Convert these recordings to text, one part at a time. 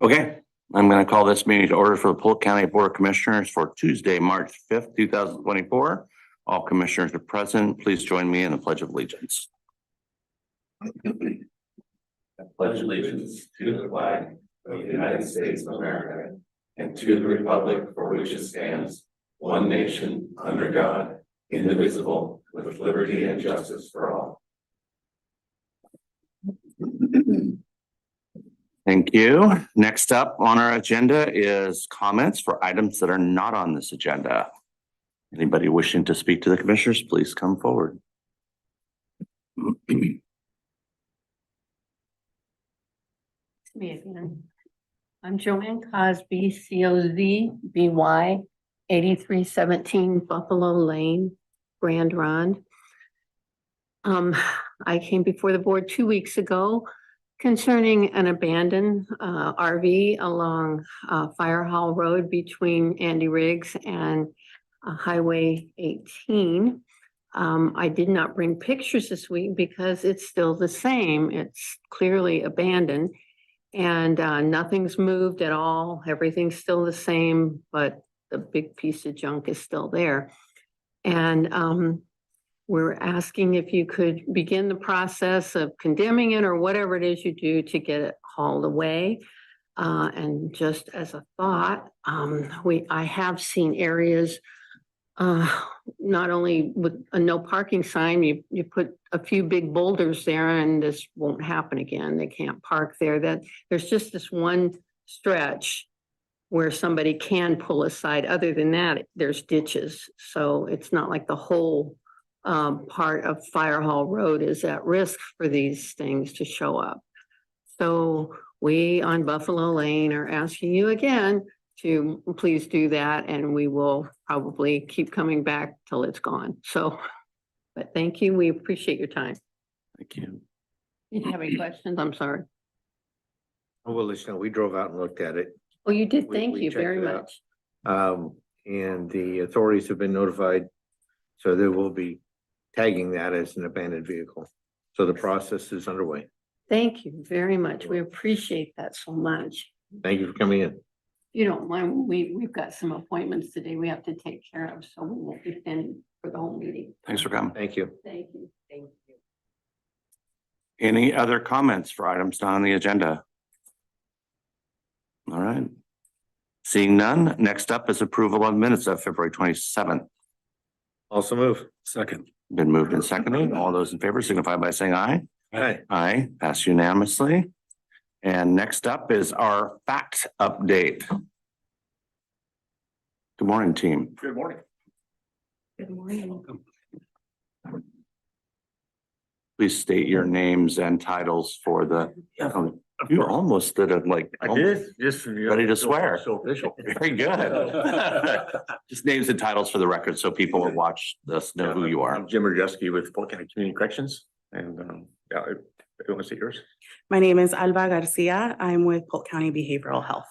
Okay, I'm going to call this meeting to order for the Polk County Board of Commissioners for Tuesday, March 5th, 2024. All commissioners are present. Please join me in the Pledge of Allegiance. I pledge allegiance to the flag of the United States of America and to the republic for which it stands, one nation, under God, indivisible, with liberty and justice for all. Thank you. Next up on our agenda is comments for items that are not on this agenda. Anybody wishing to speak to the commissioners, please come forward. Me again. I'm Joanne Cosby, COZBY, 8317 Buffalo Lane, Grand Ronde. I came before the board 2 weeks ago concerning an abandoned RV along Fire Hall Road between Andy Riggs and Highway 18. I did not bring pictures this week because it's still the same. It's clearly abandoned and nothing's moved at all. Everything's still the same, but the big piece of junk is still there. And we're asking if you could begin the process of condemning it or whatever it is you do to get it hauled away. And just as a thought, I have seen areas, not only with a no parking sign, you put a few big boulders there and this won't happen again. They can't park there. That there's just this one stretch where somebody can pull aside. Other than that, there's ditches. So it's not like the whole part of Fire Hall Road is at risk for these things to show up. So we on Buffalo Lane are asking you again to please do that, and we will probably keep coming back till it's gone. So, but thank you. We appreciate your time. Thank you. Did you have any questions? I'm sorry. Oh, well, listen, we drove out and looked at it. Oh, you did. Thank We you checked very it out. much. And the authorities have been notified. So they will be tagging that as an abandoned vehicle. So the process is underway. Thank you very much. We appreciate that so much. Thank you for coming in. You don't mind, we've got some appointments today we have to take care of, so we won't be in for the whole meeting. Thanks for coming. Thank you. Thank you. Thank you. Any other comments for items not on the agenda? All right. Seeing none, next up is approval of minutes of February 27th. Also move. Second. Been moved and seconded. All those in favor signify by saying aye. Hi. Aye, passed unanimously. And next up is our fact update. Good morning, team. Good morning. Good morning. Please state your names and titles for the, you almost did it like. I did, just. Ready to swear. So official. Very good. Just names and titles for the record so people who watch this know who you are. I'm Jim Rajewski with Polk County Community Corrections, and yeah, I want to say yours. My name is Alba Garcia. I'm with Polk County Behavioral Health.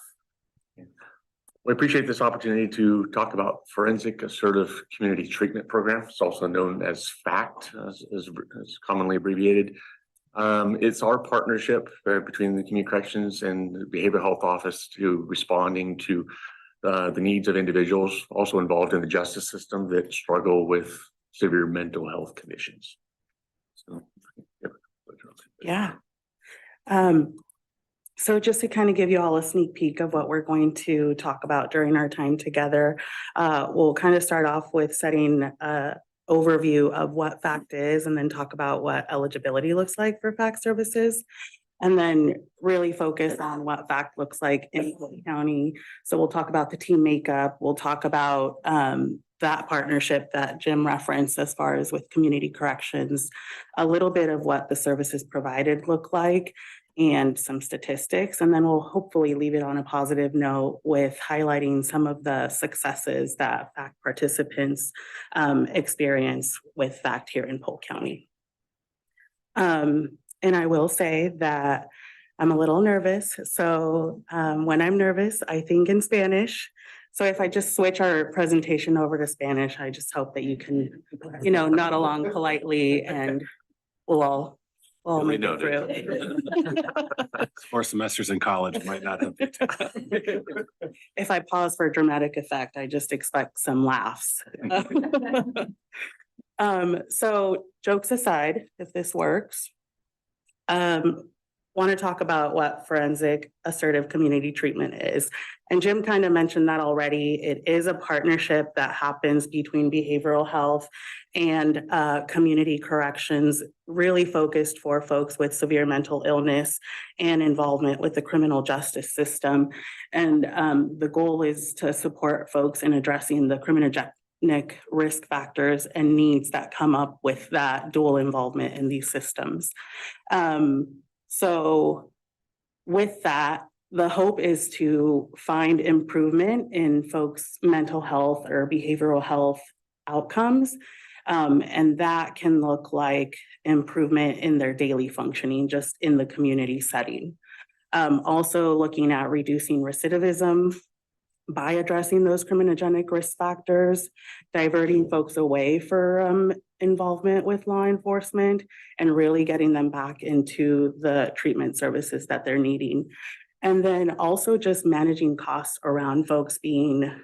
We appreciate this opportunity to talk about Forensic Assertive Community Treatment Program. It's also known as FACT, as commonly abbreviated. It's our partnership between the Community Corrections and the Behavioral Health Office to responding to the needs of individuals also involved in the justice system that struggle with severe mental health conditions. So, Yeah. So just to kind of give you all a sneak peek of what we're going to talk about during our time together, we'll kind of start off with setting an overview of what FACT is and then talk about what eligibility looks like for FACT services. And then really focus on what FACT looks like in Polk County. So we'll talk about the team makeup. We'll talk about that partnership that Jim referenced as far as with community corrections, a little bit of what the services provided look like, and some statistics. And then we'll hopefully leave it on a positive note with highlighting some of the successes that FACT participants experience with FACT here in Polk County. And I will say that I'm a little nervous. So when I'm nervous, I think in Spanish. So if I just switch our presentation over to Spanish, I just hope that you can, nod along politely and we'll all We'll all We make it through. noted. 4 semesters in college might not have been. If I pause for dramatic effect, I just expect some laughs. So jokes aside, if this works, want to talk about what forensic assertive community treatment is. And Jim kind of mentioned that already. It is a partnership that happens between behavioral health and community corrections, really focused for folks with severe mental illness and involvement with the criminal justice system. And the goal is to support folks in addressing the criminogenic risk factors and needs that come up with that dual involvement in these systems. So with that, the hope is to find improvement in folks' mental health or behavioral health outcomes. And that can look like improvement in their daily functioning, just in the community setting. Also looking at reducing recidivism by addressing those criminogenic risk factors, diverting folks away for involvement with law enforcement, and really getting them back into the treatment services that they're needing. And then also just managing costs around folks being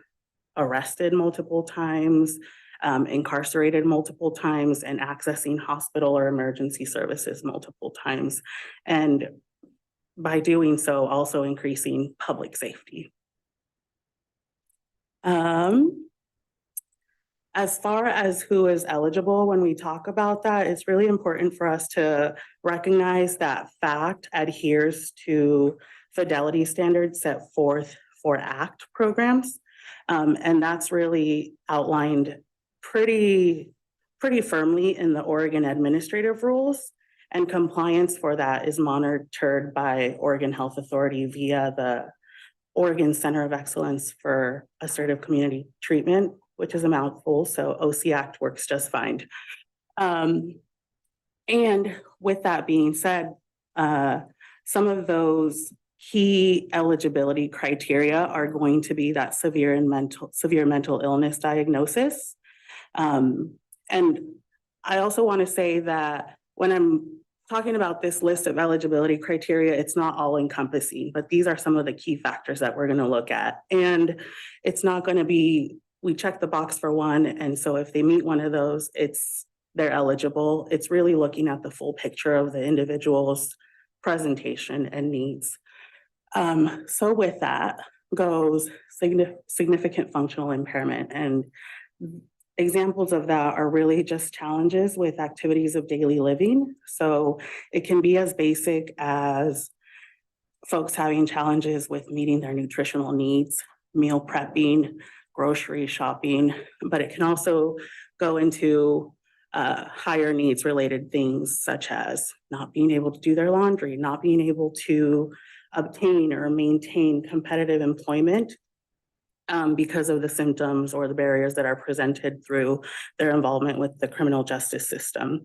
arrested multiple times, incarcerated multiple times, and accessing hospital or emergency services multiple times. And by doing so, also increasing public safety. As far as who is eligible, when we talk about that, it's really important for us to recognize that FACT adheres to fidelity standards set forth for ACT programs. And that's really outlined pretty firmly in the Oregon administrative rules, and compliance for that is monitored by Oregon Health Authority via the Oregon Center of Excellence for Assertive Community Treatment, which is a mouthful, so OC-ACT works just fine. And with that being said, some of those key eligibility criteria are going to be that severe mental illness diagnosis. And I also want to say that when I'm talking about this list of eligibility criteria, it's not all encompassing, but these are some of the key factors that we're going to look at. And it's not going to be, we check the box for one, and so if they meet one of those, they're eligible. It's really looking at the full picture of the individual's presentation and needs. So with that goes significant functional impairment, and examples of that are really just challenges with activities of daily living. So it can be as basic as folks having challenges with meeting their nutritional needs, meal prepping, grocery shopping, but it can also go into higher needs related things such as not being able to do their laundry, not being able to obtain or maintain competitive employment because of the symptoms or the barriers that are presented through their involvement with the criminal justice system.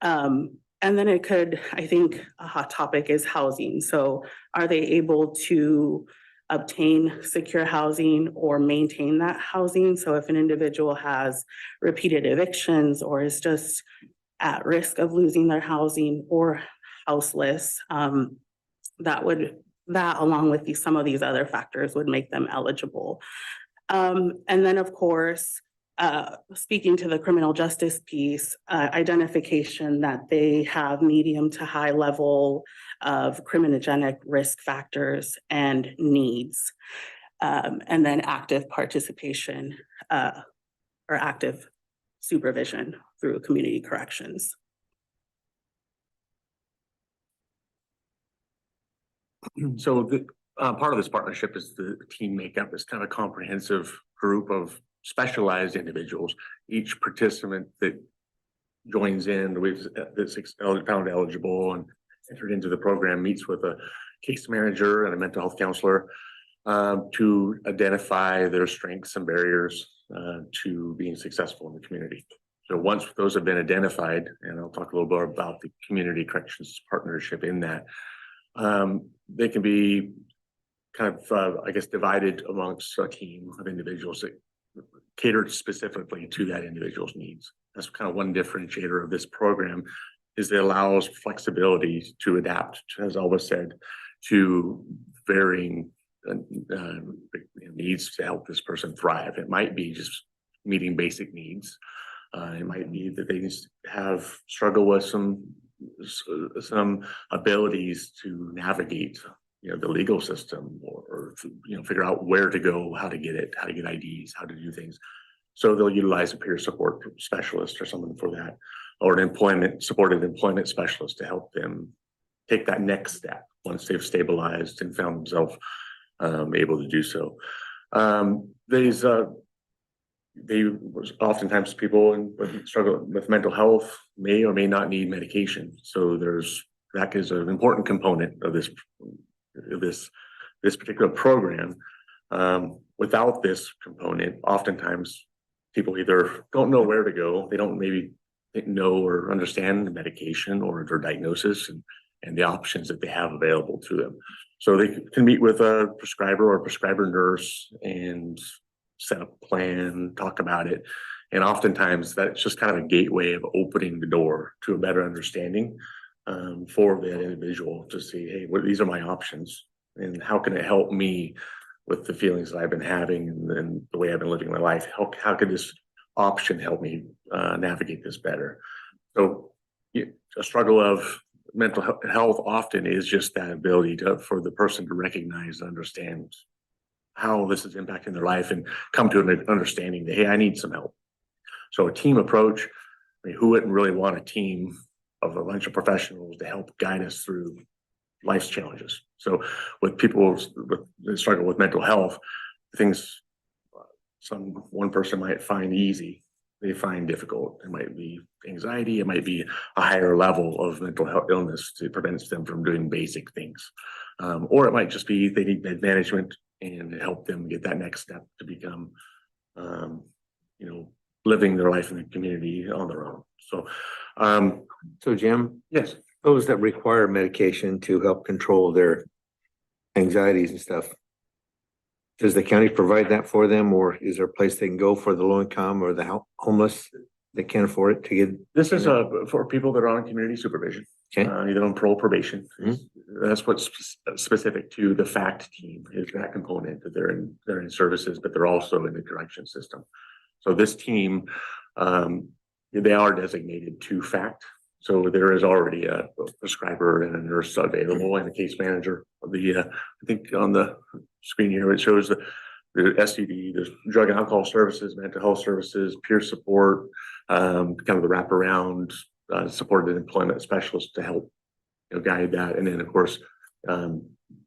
And then it could, I think a hot topic is housing. So are they able to obtain secure housing or maintain that housing? So if an individual has repeated evictions or is just at risk of losing their housing or houseless, that along with some of these other factors would make them eligible. And then of course, speaking to the criminal justice piece, identification that they have medium to high level of criminogenic risk factors and needs, and then active participation or active supervision through community corrections. So the part of this partnership is the team makeup is kind of a comprehensive group of specialized individuals. Each participant that joins in that's found eligible and entered into the program meets with a case manager and a mental health counselor to identify their strengths and barriers to being successful in the community. So once those have been identified, and I'll talk a little bit about the community corrections partnership in that, they can be kind of, I guess, divided amongst a team of individuals that cater specifically to that individual's needs. That's kind of one differentiator of this program is it allows flexibility to adapt, as Alba said, to varying needs to help this person thrive. It might be just meeting basic needs. It might be that they have struggle with some abilities to navigate, the legal system, or figure out where to go, how to get IDs, how to do things. So they'll utilize a peer support specialist or someone for that, or an supported employment specialist to help them take that next step once they've stabilized and found themselves able to do so. Oftentimes people struggle with mental health may or may not need medication. So that is an important component of this particular program. Without this component, oftentimes people either don't know where to go, they don't maybe know or understand the medication or their diagnosis and the options that they have available to them. So they can meet with a prescriber or prescriber nurse and set up a plan, talk about it. And oftentimes that's just kind of a gateway of opening the door to a better understanding for that individual to see, hey, these are my options and how can it help me with the feelings that I've been having and the way I've been living my life. How could this option help me navigate this better? So a struggle of mental health often is just that ability for the person to recognize and understand how this is impacting their life and come to an understanding that, hey, I need some help. So a team approach, who wouldn't really want a team of a bunch of professionals to help guide us through life's challenges? So with people that struggle with mental health, things one person might find easy, they find difficult. It might be anxiety, it might be a higher level of mental health illness that prevents them from doing basic things. Or it might just be they need management and help them get that next step to become, living their life in the community on their own. So Jim, Yes. those that require medication to help control their anxieties and stuff, does the county provide that for them, or is there a place they can go for the low income or the homeless that can't afford it to get? This is for people that are on community supervision, Okay. Either on parole probation. Mhm. That's what's specific to the FACT team, is that component that they're in services, but they're also in the correction system. So this team, they are designated to FACT. So there is already a prescriber and a nurse available and a case manager. I think on the screen here, it shows the STD, there's drug and alcohol services, mental health services, peer support, kind of the wraparound supported employment specialist to help guide that. And then of course,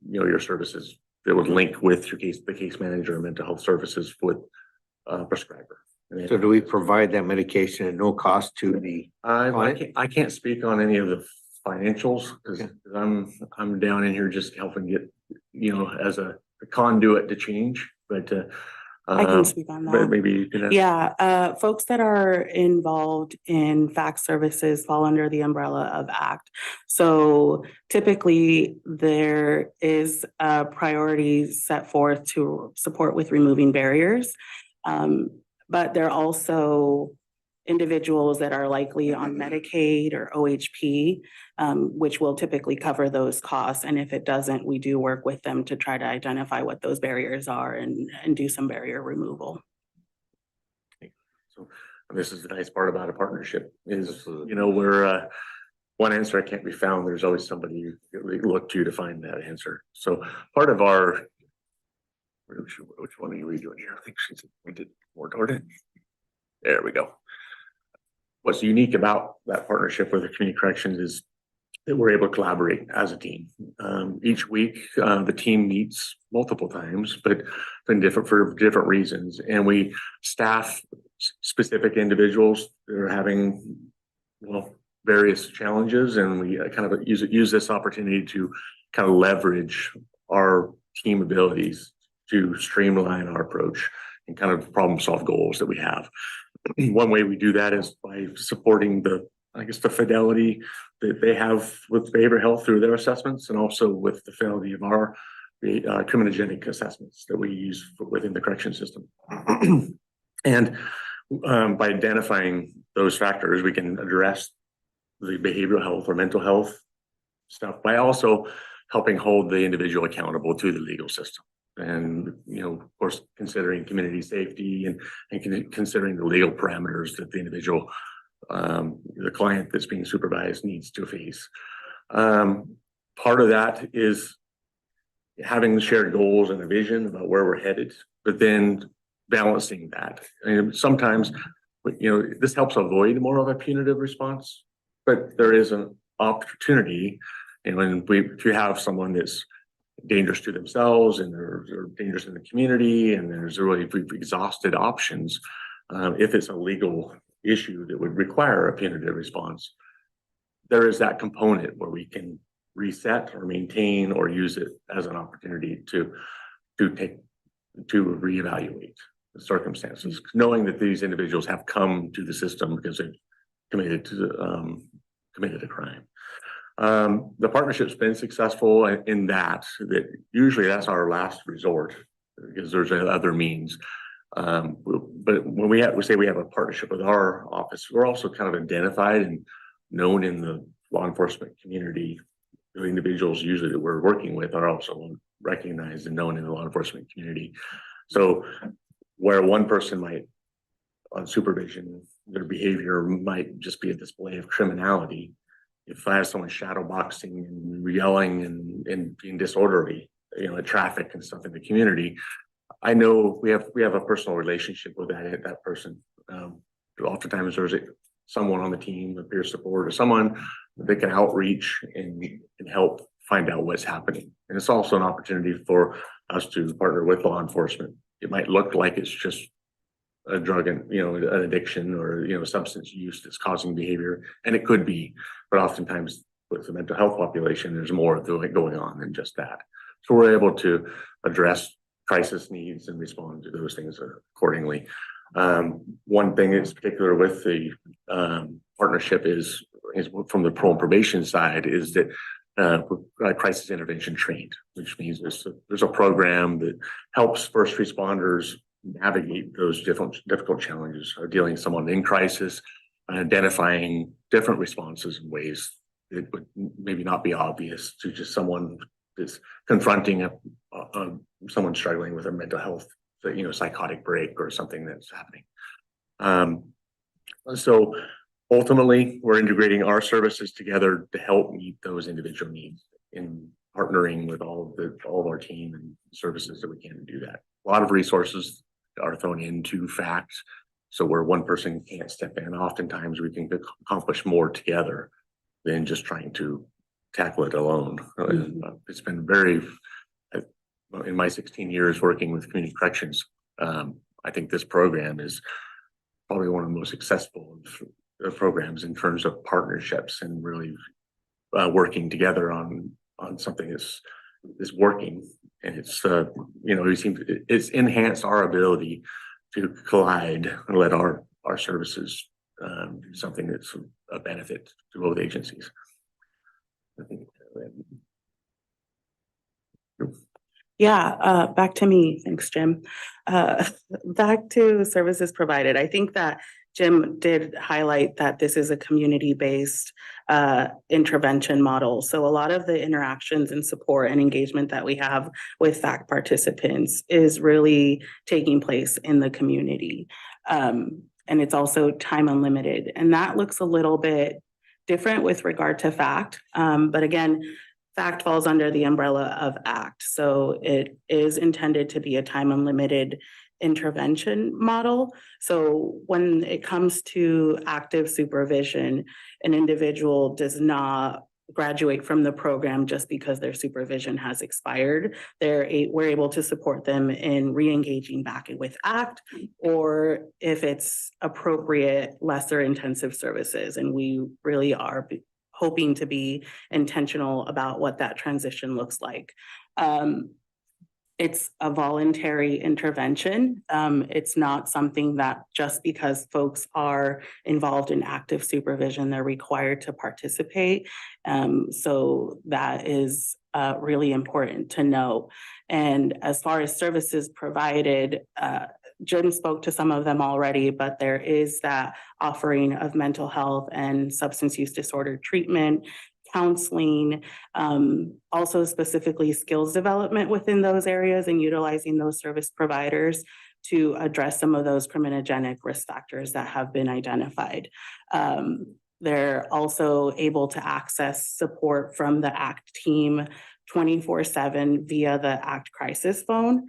your services that would link with the case manager and mental health services with prescriber. So do we provide that medication at no cost to the? I can't speak on any of the financials because I'm down in here just helping get, as a conduit to change, but I can speak on but that. maybe you can. Yeah, folks that are involved in FACT services fall under the umbrella of ACT. So typically there is a priority set forth to support with removing barriers. But there are also individuals that are likely on Medicaid or OHP, which will typically cover those costs. And if it doesn't, we do work with them to try to identify what those barriers are and do some barrier removal. So this is the nice part about a partnership is, where one answer can't be found, there's always somebody you look to find that answer. So part of our, which one are you redoing here? I think we did more toward it. There we go. What's unique about that partnership with the community corrections is that we're able to collaborate as a team. Each week, the team meets multiple times, but for different reasons. And we staff specific individuals that are having, various challenges. And we kind of use this opportunity to kind of leverage our team abilities to streamline our approach and kind of problem solve goals that we have. One way we do that is by supporting the fidelity that they have with behavioral health through their assessments, and also with the fidelity of our criminogenic assessments that we use within the correction system. And by identifying those factors, we can address the behavioral health or mental health stuff by also helping hold the individual accountable to the legal system. And, of course, considering community safety and considering the legal parameters that the individual, the client that's being supervised needs to face. Part of that is having shared goals and a vision about where we're headed, but then balancing that. And sometimes, this helps avoid more of a punitive response, but there is an opportunity. And if you have someone that's dangerous to themselves and they're dangerous in the community, and there's really exhausted options, if it's a legal issue that would require a punitive response, there is that component where we can reset or maintain or use it as an opportunity to reevaluate the circumstances, knowing that these individuals have come to the system because they've committed a crime. The partnership's been successful in that usually that's our last resort because there's other means. But when we say we have a partnership with our office, we're also kind of identified and known in the law enforcement community. The individuals usually that we're working with are also recognized and known in the law enforcement community. So where one person might, on supervision, their behavior might just be a display of criminality. If I have someone shadow boxing and yelling and being disorderly, at traffic and stuff in the community, I know we have a personal relationship with that person. Oftentimes there's someone on the team, a peer support, or someone that can outreach and help find out what's happening. And it's also an opportunity for us to partner with law enforcement. It might look like it's just a drug and an addiction or substance use that's causing behavior, and it could be, but oftentimes with the mental health population, there's more going on than just that. So we're able to address crisis needs and respond to those things accordingly. One thing that's particular with the partnership is from the parole and probation side is that crisis intervention trained, which means there's a program that helps first responders navigate those difficult challenges of dealing with someone in crisis and identifying different responses in ways that would maybe not be obvious to just someone that's confronting someone struggling with a mental health, psychotic break or something that's happening. So ultimately, we're integrating our services together to help meet those individual needs in partnering with all of our team and services that we can to do that. A lot of resources are thrown into facts. So where one person can't step in, oftentimes we can accomplish more together than just trying to tackle it alone. It's been in my 16 years working with community corrections, I think this program is probably one of the most successful programs in terms of partnerships and really working together on something that's working. And it's enhanced our ability to collide and let our services do something that's a benefit to both agencies. Yeah, back to me. Thanks, Jim. Back to services provided. I think that Jim did highlight that this is a community-based intervention model. So a lot of the interactions and support and engagement that we have with FACT participants is really taking place in the community. And it's also time unlimited. And that looks a little bit different with regard to FACT. But again, FACT falls under the umbrella of ACT. So it is intended to be a time unlimited intervention model. So when it comes to active supervision, an individual does not graduate from the program just because their supervision has expired. We're able to support them in re-engaging back with ACT, or if it's appropriate, lesser intensive services. And we really are hoping to be intentional about what that transition looks like. It's a voluntary intervention. It's not something that just because folks are involved in active supervision, they're required to participate. So that is really important to know. And as far as services provided, Jim spoke to some of them already, but there is that offering of mental health and substance use disorder treatment, counseling, also specifically skills development within those areas and utilizing those service providers to address some of those criminogenic risk factors that have been identified. They're also able to access support from the ACT team 24/7 via the ACT crisis phone,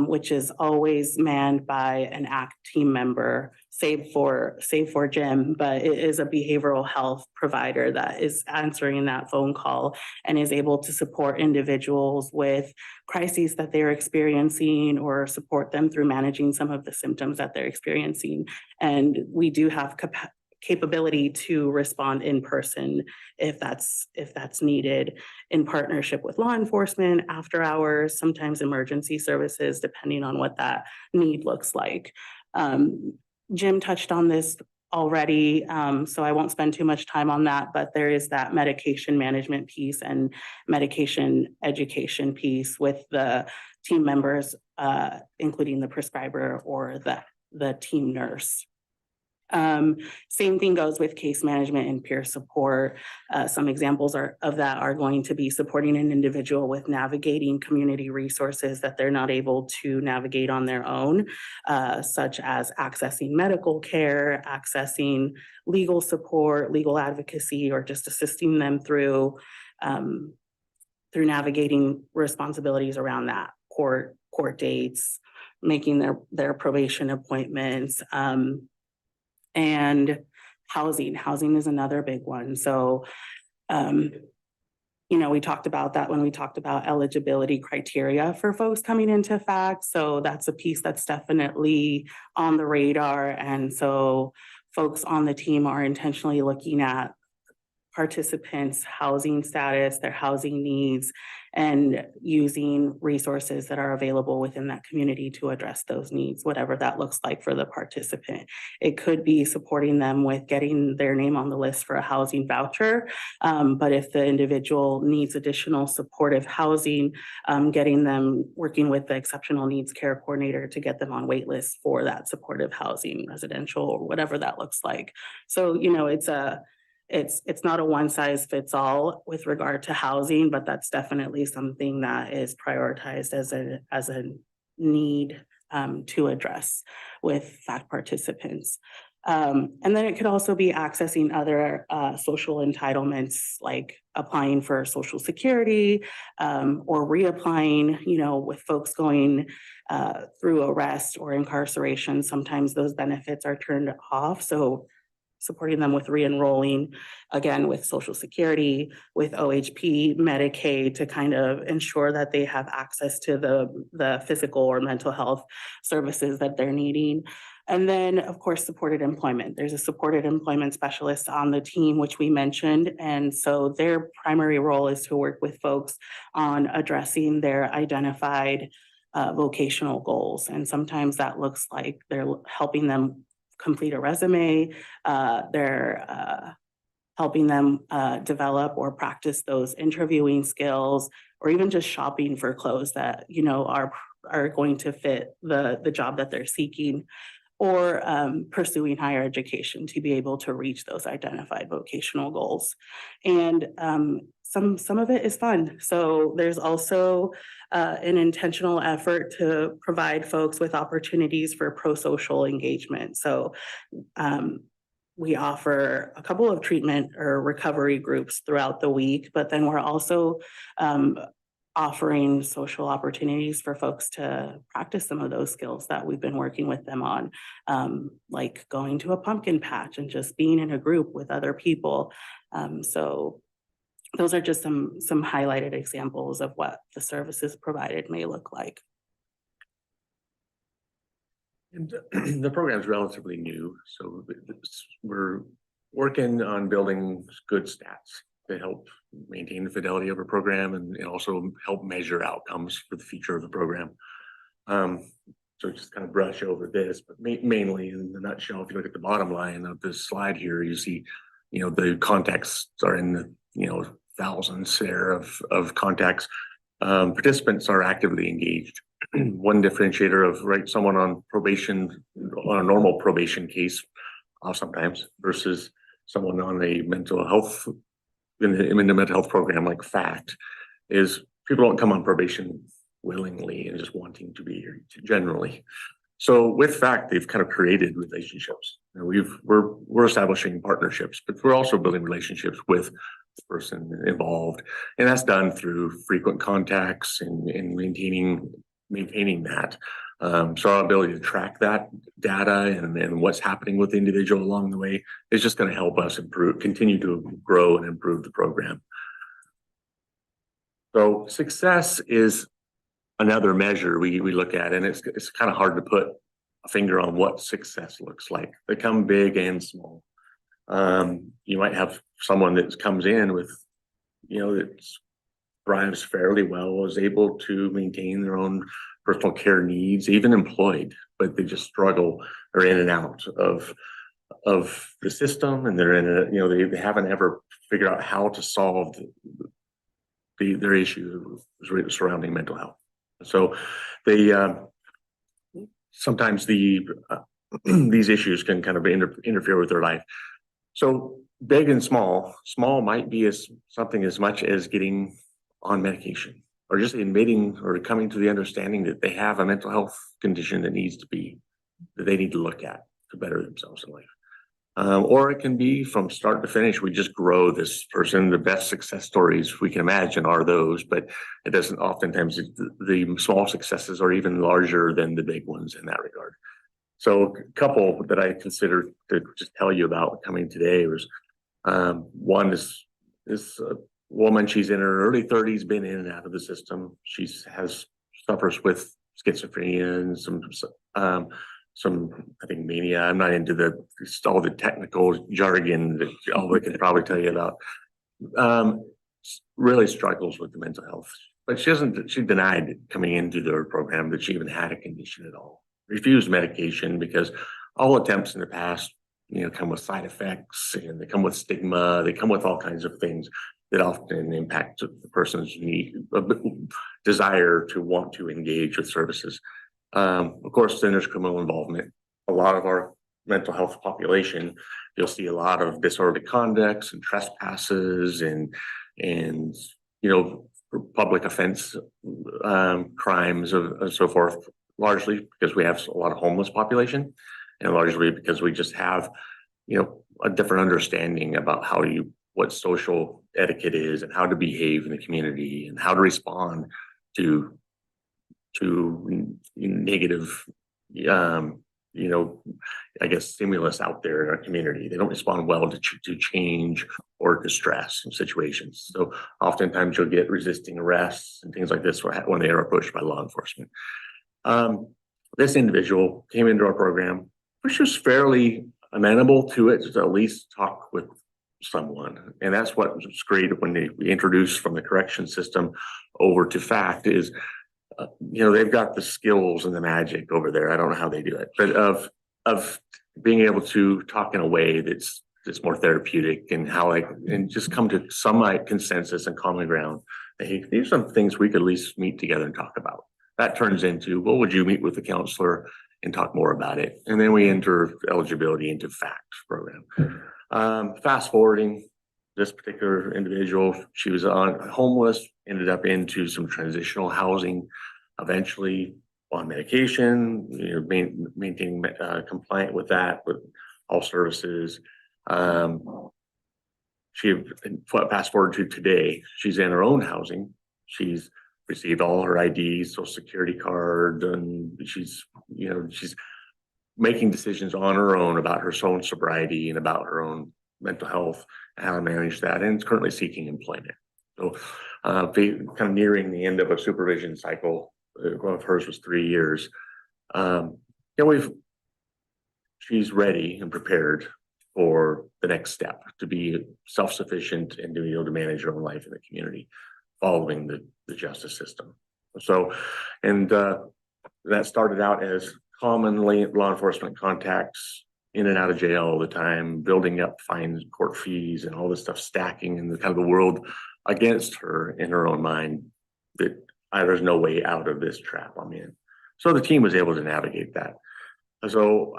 which is always manned by an ACT team member, save for Jim, but it is a behavioral health provider that is answering that phone call and is able to support individuals with crises that they're experiencing or support them through managing some of the symptoms that they're experiencing. And we do have capability to respond in person if that's needed, in partnership with law enforcement, after hours, sometimes emergency services, depending on what that need looks like. Jim touched on this already, so I won't spend too much time on that, but there is that medication management piece and medication education piece with the team members, including the prescriber or the team nurse. Same thing goes with case management and peer support. Some examples of that are going to be supporting an individual with navigating community resources that they're not able to navigate on their own, such as accessing medical care, accessing legal support, legal advocacy, or just assisting them through navigating responsibilities around that, court dates, making their probation appointments, and housing. Housing is another big one. So, we talked about that when we talked about eligibility criteria for folks coming into FACT. So that's a piece that's definitely on the radar. And so folks on the team are intentionally looking at participants' housing status, their housing needs, and using resources that are available within that community to address those needs, whatever that looks like for the participant. It could be supporting them with getting their name on the list for a housing voucher, but if the individual needs additional supportive housing, getting them working with the exceptional needs care coordinator to get them on wait lists for that supportive housing, residential, or whatever that looks like. So, it's not a one size fits all with regard to housing, but that's definitely something that is prioritized as a need to address with FACT participants. And then it could also be accessing other social entitlements, like applying for Social Security or reapplying, with folks going through arrest or incarceration. Sometimes those benefits are turned off. So supporting them with re-enrolling, again, with Social Security, with OHP, Medicaid, to kind of ensure that they have access to the physical or mental health services that they're needing. And then, of course, supported employment. There's a supported employment specialist on the team, which we mentioned. And so their primary role is to work with folks on addressing their identified vocational goals. And sometimes that looks like they're helping them complete a resume, they're helping them develop or practice those interviewing skills, or even just shopping for clothes that are going to fit the job that they're seeking, or pursuing higher education to be able to reach those identified vocational goals. And some of it is fun. So there's also an intentional effort to provide folks with opportunities for pro-social engagement. So we offer a couple of treatment or recovery groups throughout the week, but then we're also offering social opportunities for folks to practice some of those skills that we've been working with them on, like going to a pumpkin patch and just being in a group with other people. So those are just some highlighted examples of what the services provided may look like. And the program is relatively new, so we're working on building good stats to help maintain the fidelity of our program and also help measure outcomes for the future of the program. So just kind of brush over this, but mainly in the nutshell, if you look at the bottom line of this slide here, you see, the contacts are in the, thousands there of contacts. Participants are actively engaged one differentiator of, right, someone on probation, on a normal probation case, sometimes versus someone on a mental health, in the mental health program like FACT, is people don't come on probation willingly and just wanting to be here generally. So with FACT, they've kind of created relationships. You know, we're establishing partnerships, but we're also building relationships with the person involved, and that's done through frequent contacts and maintaining that. So our ability to track that data and what's happening with the individual along the way is just going to help us continue to grow and improve the program. So success is another measure we look at, and it's kind of hard to put a finger on what success looks like. They come big and small. You might have someone that comes in with, you know, that thrives fairly well, is able to maintain their own personal care needs, even employed, but they just struggle or in and out of the system, and they're in a, you know, they haven't ever figured out how to solve their issues surrounding mental health. So they sometimes these issues can kind of interfere with their life. So big and small might be something as much as getting on medication, or just admitting or coming to the understanding that they have a mental health condition that they need to look at to better themselves in life. Or it can be from start to finish, we just grow this person. The best success stories we can imagine are those, but it doesn't, oftentimes the small successes are even larger than the big ones in that regard. So a couple that I consider to just tell you about coming today was, one is a woman. She's in her early 30s, been in and out of the system. She suffers with schizophrenia and some, I think, mania. I'm not into all the technical jargon that all we can probably tell you about. Really struggles with the mental health, but she denied coming into their program that she even had a condition at all. Refused medication because all attempts in the past, you know, come with side effects, and they come with stigma. They come with all kinds of things that often impact the person's desire to want to engage with services. Of course, then there's criminal involvement. A lot of our mental health population, you'll see a lot of disorderly conducts and trespasses and you know, public offense crimes and so forth, largely because we have a lot of homeless population, and largely because we just have, you know, a different understanding about what social etiquette is and how to behave in the community and how to respond to negative, you know, I guess, stimulus out there in our community. They don't respond well to change or to stress in situations. So oftentimes you'll get resisting arrests and things like this when they are approached by law enforcement. This individual came into our program, which was fairly amenable to it, to at least talk with someone. And that's what was great when we introduced from the correction system over to FACT is, you know, they've got the skills and the magic over there. I don't know how they do it, but of being able to talk in a way that's more therapeutic, and and just come to some consensus and common ground. Hey, these are some things we could at least meet together and talk about. That turns into, well, would you meet with the counselor and talk more about it? And then we enter eligibility into FACT program. Fast forwarding, this particular individual, she was homeless, ended up into some transitional housing, eventually on medication, you know, maintaining compliant with that, with all services. Fast forward to today, she's in her own housing. She's received all her IDs, social security card, and she's making decisions on her own about her own sobriety and about her own mental health, how to manage that, and is currently seeking employment. So kind of nearing the end of a supervision cycle. One of hers was 3 years. She's ready and prepared for the next step to be self-sufficient and to be able to manage her own life in the community following the justice system. So, and that started out as commonly law enforcement contacts in and out of jail all the time, building up fines, court fees, and all this stuff stacking in the kind of the world against her in her own mind, that there's no way out of this trap I'm in. So the team was able to navigate that. So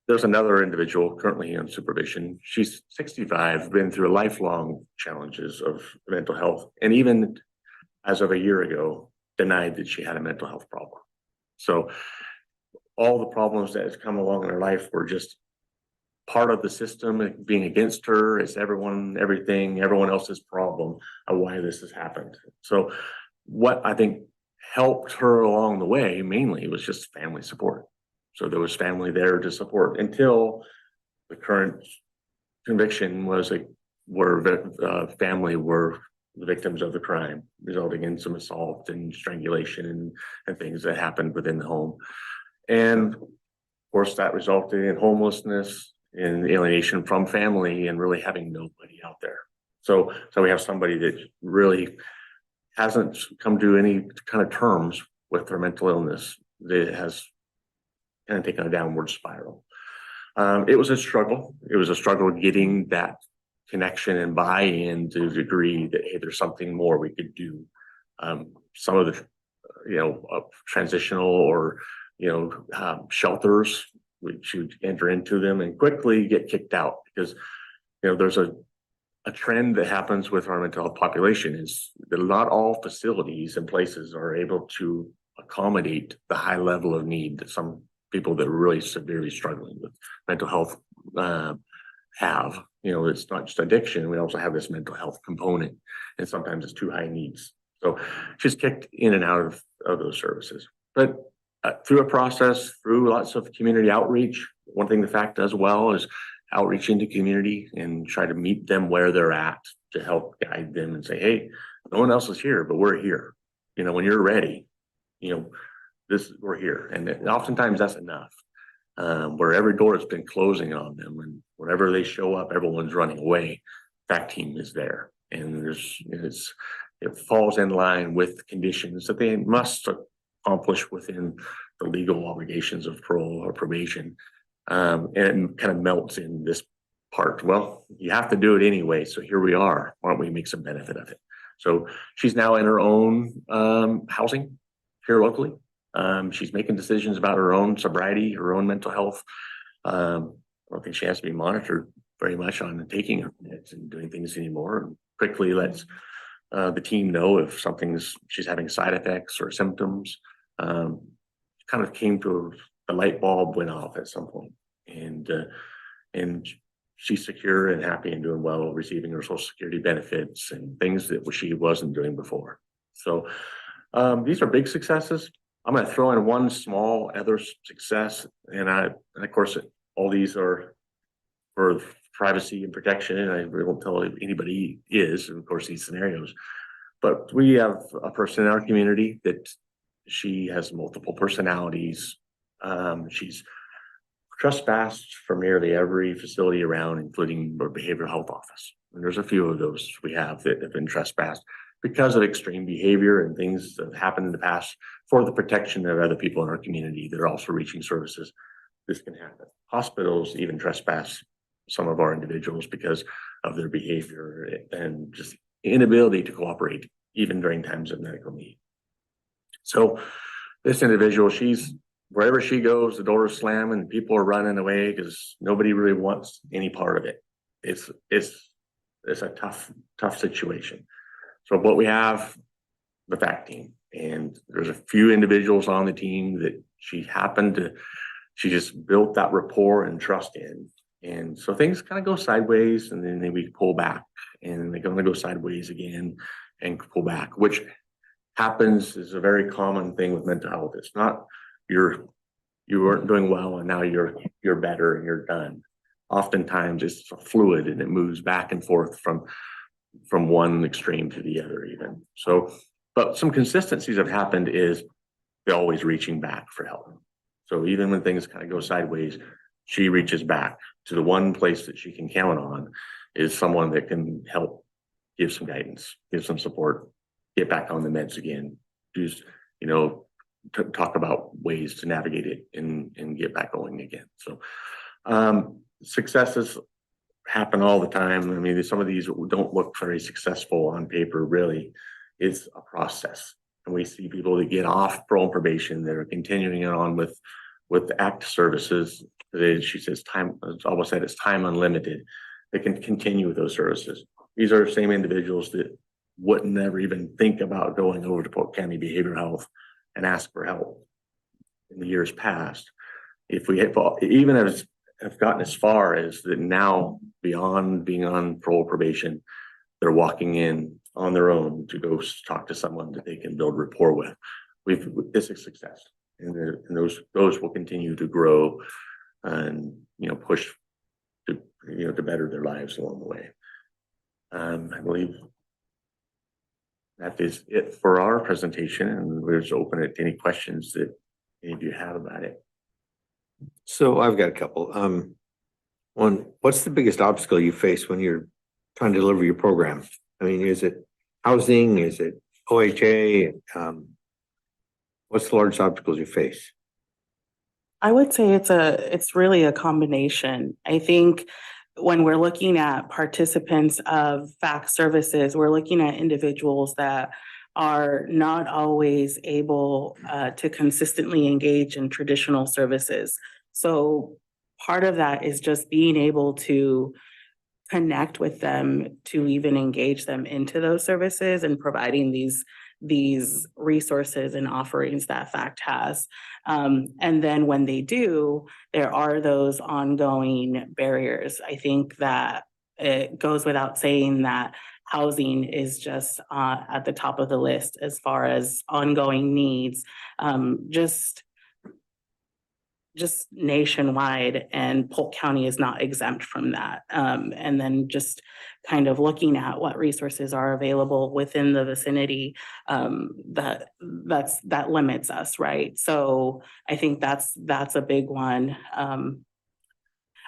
there's another individual currently in supervision. She's 65, been through lifelong challenges of mental health, and even as of a year ago, denied that she had a mental health problem. So all the problems that has come along in her life were just part of the system being against her. It's everyone else's problem of why this has happened. So what I think helped her along the way mainly was just family support. So there was family there to support until the current conviction was where family were the victims of the crime, resulting in some assault and strangulation and things that happened within the home. And of course, that resulted in homelessness and alienation from family and really having nobody out there. So we have somebody that really hasn't come to any kind of terms with their mental illness that has kind of taken a downward spiral. It was a struggle. It was a struggle getting that connection and buy-in to the degree that, hey, there's something more we could do. Some of the, transitional or, shelters, which you enter into them and quickly get kicked out because, there's a trend that happens with our mental health population is that not all facilities and places are able to accommodate the high level of need that some people that are really severely struggling with mental health have. It's not just addiction. We also have this mental health component, and sometimes it's too high needs. So she's kicked in and out of those services. But through a process, through lots of community outreach, one thing the FACT does well is outreach into community and try to meet them where they're at to help guide them and say, hey, no one else is here, but we're here. When you're ready, we're here. And oftentimes that's enough. Where every door has been closing on them, and whenever they show up, everyone's running away. FACT team is there, and it falls in line with conditions that they must accomplish within the legal obligations of parole or probation, and it kind of melts in this part. Well, you have to do it anyway, so here we are. Why don't we make some benefit of it? So she's now in her own housing here locally. She's making decisions about her own sobriety, her own mental health. I don't think she has to be monitored very much on taking her meds and doing things anymore. And quickly lets the team know if she's having side effects or symptoms. Kind of came to the light bulb went off at some point, and she's secure and happy and doing well, receiving her Social Security benefits and things that she wasn't doing before. So these are big successes. I'm going to throw in one small other success, and of course, all these are for privacy and protection, and I won't tell anybody is, of course, these scenarios. But we have a person in our community that she has multiple personalities. She's trespassed from nearly every facility around, including our behavioral health office. And there's a few of those we have that have been trespassed because of extreme behavior and things that have happened in the past for the protection of other people in our community that are also reaching services. This can happen. Hospitals even trespass some of our individuals because of their behavior and just inability to cooperate, even during times of medical need. So this individual, wherever she goes, the door is slamming, people are running away because nobody really wants any part of it. It's a tough situation. So what we have, the FACT team, and there's a few individuals on the team that she just built that rapport and trust in. And so things kind of go sideways, and then we pull back, and they're going to go sideways again and pull back, which happens is a very common thing with mental health. It's not you weren't doing well and now you're better and you're done. Oftentimes it's fluid and it moves back and forth from one extreme to the other even. So, but some consistencies have happened is they're always reaching back for help. So even when things kind of go sideways, she reaches back to the one place that she can count on is someone that can help give some guidance, give some support, get back on the meds again, just, talk about ways to navigate it and get back going again. So successes happen all the time. I mean, some of these don't look very successful on paper, really. It's a process. and we see people that get off parole and probation that are continuing on with ACT services. She says it's almost said it's time unlimited. They can continue with those services. These are the same individuals that wouldn't never even think about going over to Polk County Behavioral Health and ask for help in the years past. If we even have gotten as far as that now, beyond being on parole probation, they're walking in on their own to go talk to someone that they can build rapport with. This is success, and those will continue to grow and push to better their lives along the way. I believe that is it for our presentation, and we're just open it to any questions that any of you have about it. So I've got a couple. One, what's the biggest obstacle you face when you're trying to deliver your program? I mean, is it housing? Is it OHA? What's the largest obstacles you face? I would say it's really a combination. I think when we're looking at participants of FACT services, we're looking at individuals that are not always able to consistently engage in traditional services. So part of that is just being able to connect with them, to even engage them into those services and providing these resources and offerings that FACT has. And then when they do, there are those ongoing barriers. I think that it goes without saying that housing is just at the top of the list as far as ongoing needs, just nationwide, and Polk County is not exempt from that. And then just kind of looking at what resources are available within the vicinity, that limits us, right? So I think that's a big one.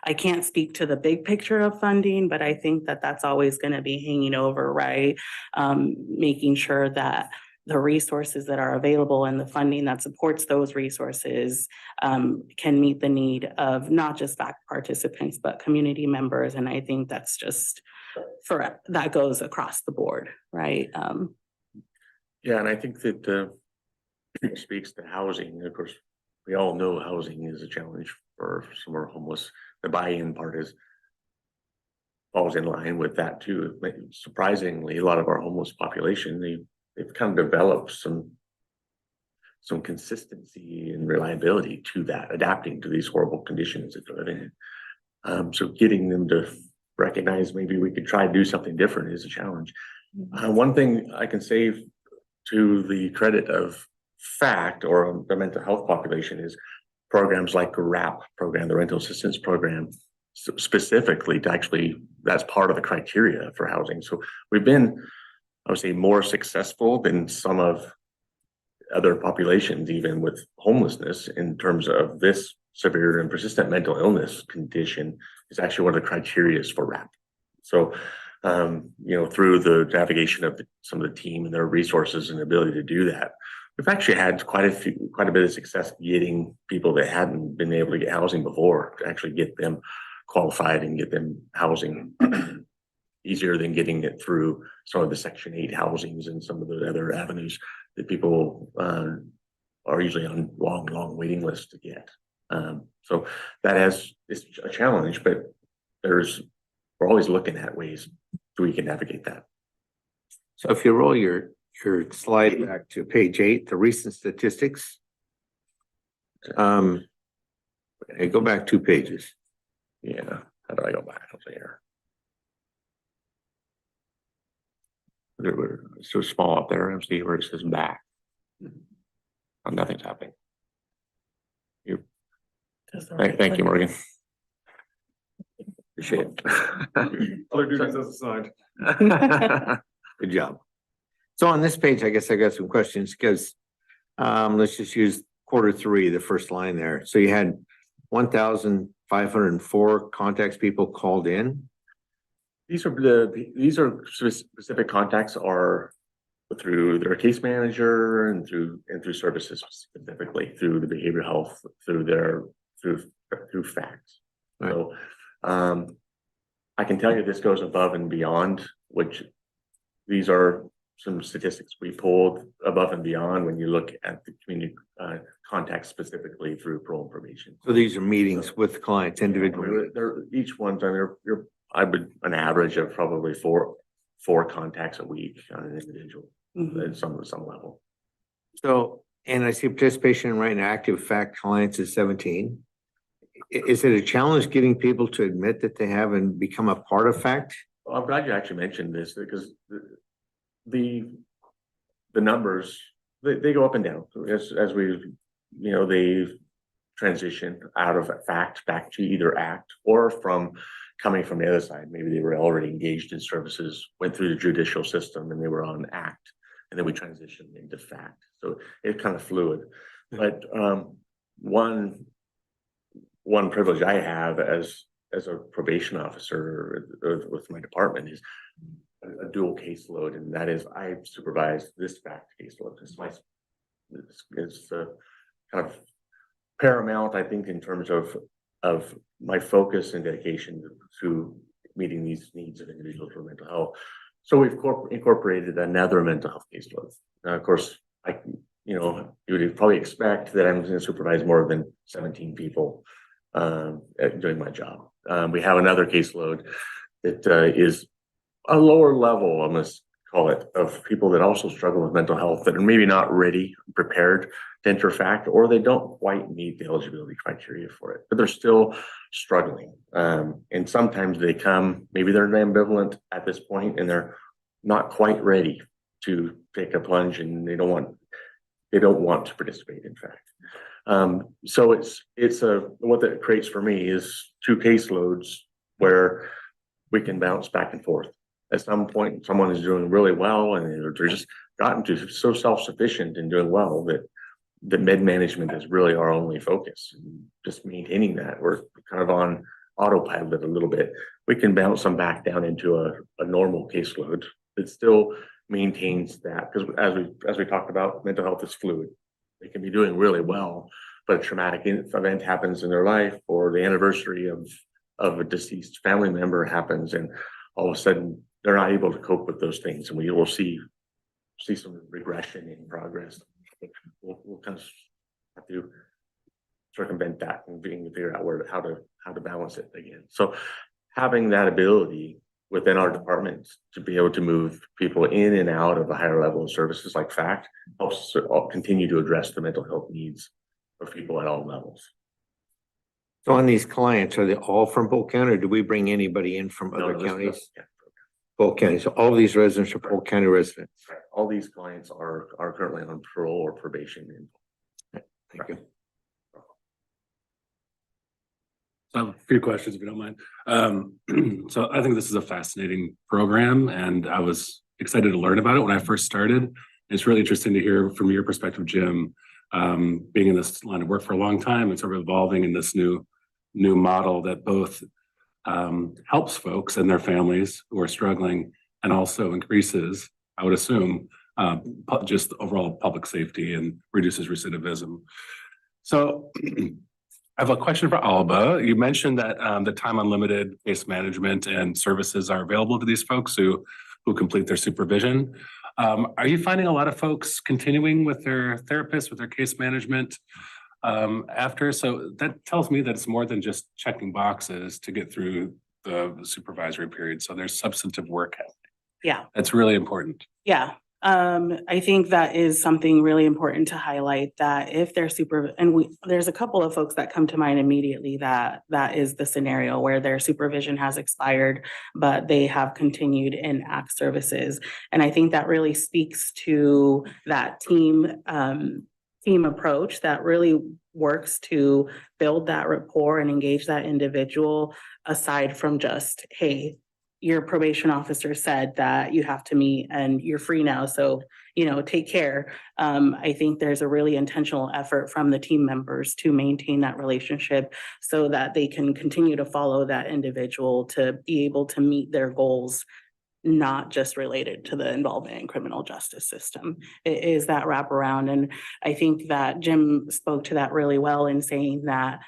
I can't speak to the big picture of funding, but I think that that's always going to be hanging over, right? Making sure that the resources that are available and the funding that supports those resources can meet the need of not just FACT participants, but community members. And I think that's just that goes across the board, right? Yeah, and I think that it speaks to housing. Of course, we all know housing is a challenge for some of our homeless. The buy-in part falls in line with that too. Surprisingly, a lot of our homeless population, they've kind of developed some consistency and reliability to that, adapting to these horrible conditions that they're living in. So getting them to recognize maybe we could try to do something different is a challenge. One thing I can say to the credit of FACT or the mental health population is programs like the RAP program, the rental assistance program, specifically to actually, that's part of the criteria for housing. So we've been, I would say, more successful than some of other populations, even with homelessness, in terms of this severe and persistent mental illness condition is actually one of the criteria for RAP. So, through the navigation of some of the team and their resources and ability to do that, we've actually had quite a bit of success getting people that hadn't been able to get housing before to actually get them qualified and get them housing easier than getting it through some of the Section 8 housings and some of the other avenues that people are usually on long waiting lists to get. So that is a challenge, but we're always looking at ways so we can navigate that. So if you roll your slide back to page 8, the recent statistics. Go back 2 pages. Yeah, how do I go back over here? It's so small up there. I'm seeing where it says back. Oh, nothing's happening. Thank you, Morgan. Appreciate it. Other duties as assigned. Good job. So on this page, I guess I got some questions because let's just use Q3, the first line there. So you had 1,504 contacts people called in. These are specific contacts are through their case manager and through services, specifically through the behavioral health, through FACT. Right. So I can tell you this goes above and beyond, which these are some statistics we pulled above and beyond when you look at the community contact specifically through parole and probation. So these are meetings with clients individually. They're each one's on you're I would an average of probably four contacts a week on an individual at some level. So, and I see participation right now, active fact clients is 17. Is it a challenge getting people to admit that they have and become a part of fact? Well, I'm glad you actually mentioned this because the numbers they go up and down as we they transition out of fact back to either act or from coming from the other side. Maybe they were already engaged in services, went through the judicial system, and they were on act, and then we transitioned into fact. So it's kind of fluid. But one privilege I have as a probation officer with my department is a dual caseload, and that is I supervise this fact caseload. It's kind of paramount, I think, in terms of my focus and dedication to meeting these needs of individuals with mental health. So we've incorporated another mental health caseload. Now, of course, you would probably expect that I'm going to supervise more than 17 people doing my job. We have another caseload that is a lower level, I must call it, of people that also struggle with mental health that are maybe not ready, prepared to enter fact, or they don't quite meet the eligibility criteria for it, but they're still struggling. And sometimes they come, maybe they're ambivalent at this point and they're not quite ready to take a plunge and they don't want to participate in fact. So it's what that creates for me is two caseloads where we can bounce back and forth. At some point, someone is doing really well and they're just gotten to so self-sufficient and doing well that the med management is really our only focus. And just maintaining that, we're kind of on autopilot a little bit. We can bounce them back down into a normal caseload that still maintains that, because as we talked about, mental health is fluid. They can be doing really well, but a traumatic event happens in their life, or the anniversary of a deceased family member happens, and all of a sudden they're not able to cope with those things, and we will see some regression in progress. We'll kind of have to circumvent that and figure out how to balance it again. So having that ability within our department to be able to move people in and out of a higher level of services like fact helps continue to address the mental health needs of people at all levels. So on these clients, are they all from Polk County, or do we bring anybody in from other counties? Yeah. Polk County. So all of these residents are Polk County residents. Right. All these clients are currently on parole or probation. Thank you. I have a few questions, if you don't mind. So I think this is a fascinating program, and I was excited to learn about it when I first started. It's really interesting to hear from your perspective, Jim, being in this line of work for a long time and sort of evolving in this new model that both helps folks and their families who are struggling and also increases, I would assume, just overall public safety and reduces recidivism. So I have a question for Alba. You mentioned that the time unlimited case management and services are available to these folks who complete their supervision. Are you finding a lot of folks continuing with their therapists, with their case management after? So that tells me that it's more than just checking boxes to get through the supervisory period. So there's substantive work happening. Yeah. That's really important. Yeah. I think that is something really important to highlight, that if they're there's a couple of folks that come to mind immediately that is the scenario where their supervision has expired, but they have continued in ACT services. And I think that really speaks to that team approach that really works to build that rapport and engage that individual, aside from just, hey, your probation officer said that you have to meet and you're free now, so take care. I think there's a really intentional effort from the team members to maintain that relationship so that they can continue to follow that individual to be able to meet their goals, not just related to the involvement in criminal justice system. It is that wraparound. And I think that Jim spoke to that really well in saying that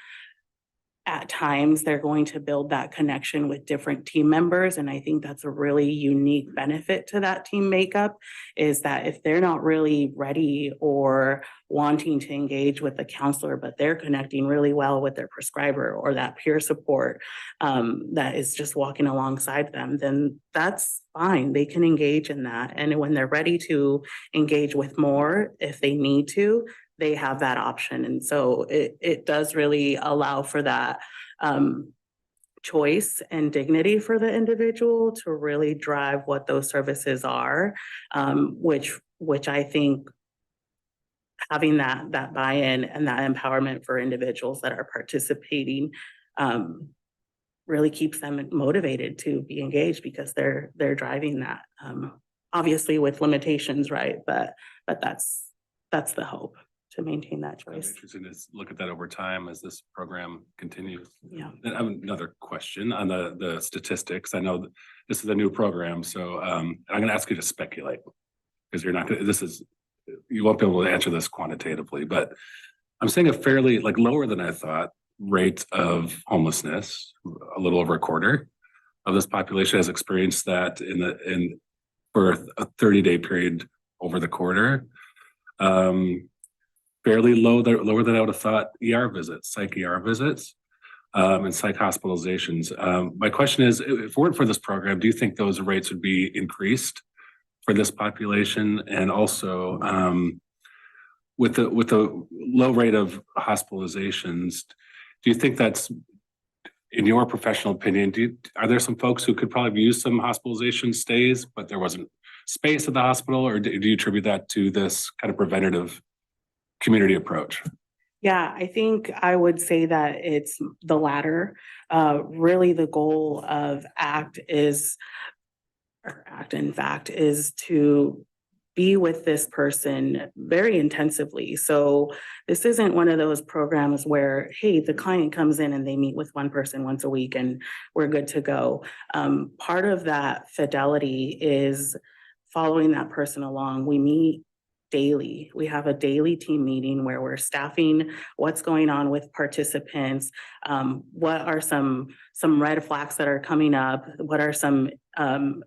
at times they're going to build that connection with different team members. And I think that's a really unique benefit to that team makeup, is that if they're not really ready or wanting to engage with the counselor, but they're connecting really well with their prescriber or that peer support that is just walking alongside them, then that's fine. They can engage in that. And when they're ready to engage with more, if they need to, they have that option. And so it does really allow for that choice and dignity for the individual to really drive what those services are, which I think having that buy-in and that empowerment for individuals that are participating really keeps them motivated to be engaged, because they're driving that, obviously with limitations, right? But that's the hope, to maintain that It'll be choice. interesting to look at that over time as this program continues. Yeah. And I have another question on the statistics. I know that this is a new program, so I'm gonna ask you to speculate. Because you're not gonna, you won't be able to answer this quantitatively, but I'm saying a fairly lower than I thought rate of homelessness. A little over a quarter of this population has experienced that for a 30-day period over the quarter. Fairly lower than I would have thought. ER visits, psych ER visits, and psych hospitalizations. My question is, if it weren't for this program, do you think those rates would be increased for this population? And also, with the low rate of hospitalizations, do you think that's, in your professional opinion, are there some folks who could probably use some hospitalization stays, but there wasn't space at the hospital, or do you attribute that to this kind of preventative community approach? Yeah, I think I would say that it's the latter. Really the goal of ACT in fact, is to be with this person very intensively. So this isn't one of those programs where, hey, the client comes in and they meet with one person once a week and we're good to go. Part of that fidelity is following that person along. We meet daily. We have a daily team meeting where we're staffing what's going on with participants. What are some red flags that are coming up? What are some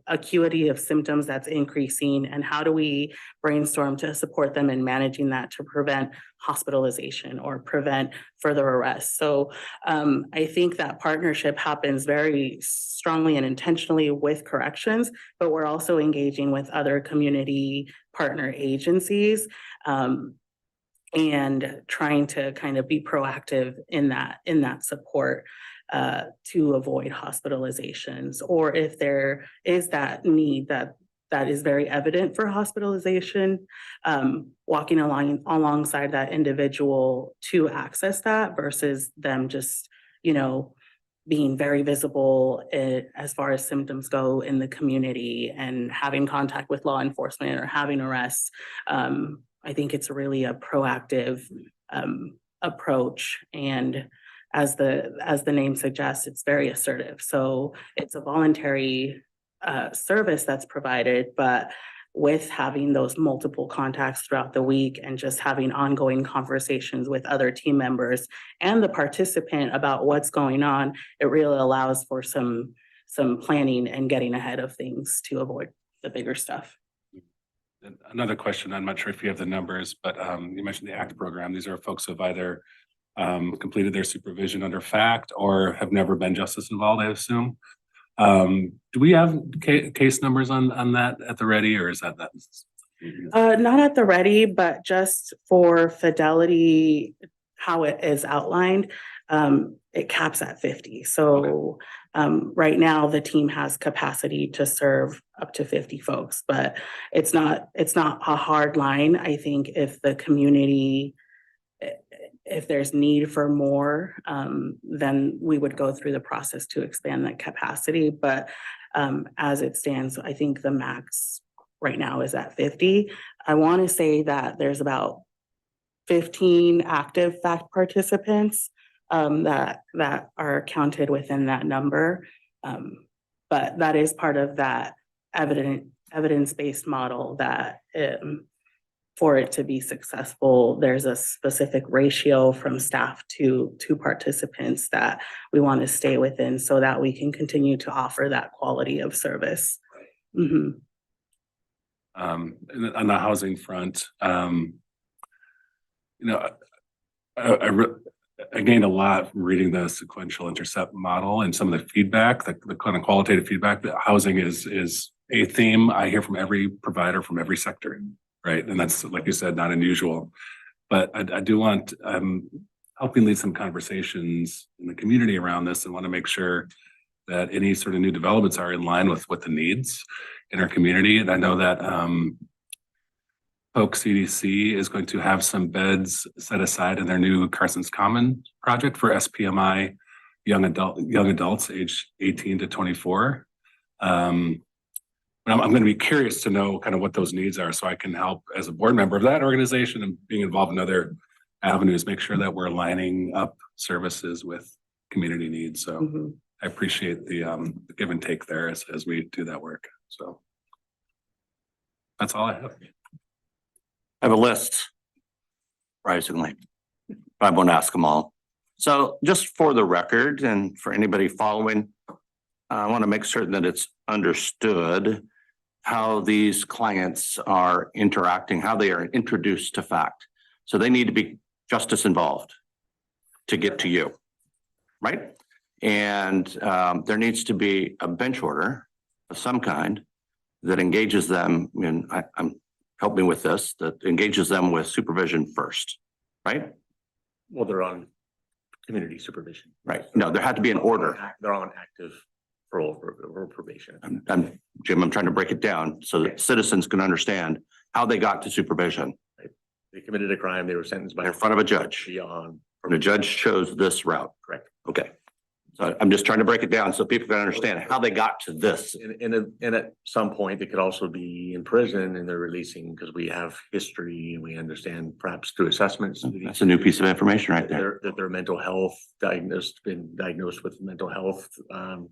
acuity of symptoms that's increasing, and how do we brainstorm to support them in managing that to prevent hospitalization or prevent further arrest? So I think that partnership happens very strongly and intentionally with corrections, but we're also engaging with other community partner agencies and trying to kind of be proactive in that support to avoid hospitalizations, or if there is that need that is very evident for hospitalization, walking alongside that individual to access that, versus them just, being very visible as far as symptoms go in the community and having contact with law enforcement or having arrests. I think it's really a proactive approach, and as the name suggests, it's very assertive. So it's a voluntary service that's provided, but with having those multiple contacts throughout the week and just having ongoing conversations with other team members and the participant about what's going on, it really allows for some planning and getting ahead of things to avoid the bigger stuff. And another question, I'm not sure if you have the numbers, but you mentioned the ACT program. These are folks who have either completed their supervision under FACT or have never been justice involved, I assume. Do we have case numbers on that at the ready, or is that? Not at the ready, but just for fidelity, how it is outlined, it caps at 50. So right now the team has capacity to serve up to 50 folks, but it's not a hard line. I think if the community, if there's need for more, then we would go through the process to expand that capacity. But as it stands, I think the max right now is at 50. I want to say that there's about 15 active FACT participants that are counted within that number. But that is part of that evidence-based model that for it to be successful, there's a specific ratio from staff to participants that we want to stay within so that we can continue to offer that quality of service. Mhm. And on the housing front, I gained a lot from reading the sequential intercept model and some of the feedback, the kind of qualitative feedback that housing is a theme I hear from every provider from every sector, right? And that's, like you said, not unusual. But I do want, helping lead some conversations in the community around this and want to make sure that any sort of new developments are in line with what the needs in our community. And I know that Polk CDC is going to have some beds set aside in their new Carson's Common project for SPMI young adults aged 18 to 24. I'm going to be curious to know kind of what those needs are so I can help as a board member of that organization and being involved in other avenues, make sure that we're lining up services with community needs. So Mhm. I appreciate the give and take there as we do that work. So that's all I have. I have a list. Surprisingly, but I won't ask them all. So just for the record and for anybody following, I want to make certain that it's understood how these clients are interacting, how they are introduced to fact. So they need to be justice involved to get to you, right? And there needs to be a bench order of some kind that engages them in, help me with this, that engages them with supervision first, right? Well, they're on community supervision. Right. No, there had to be an order. They're on active parole or probation. Jim, I'm trying to break it down so that citizens can understand how they got to supervision. They committed a crime, they were sentenced by. In front of a judge. Beyond. And the judge chose this route. Correct. Okay. So I'm just trying to break it down so people can understand how they got to this. And at some point, they could also be in prison and they're releasing because we have history and we understand perhaps through assessments. That's a new piece of information right there. That their mental health been diagnosed with mental health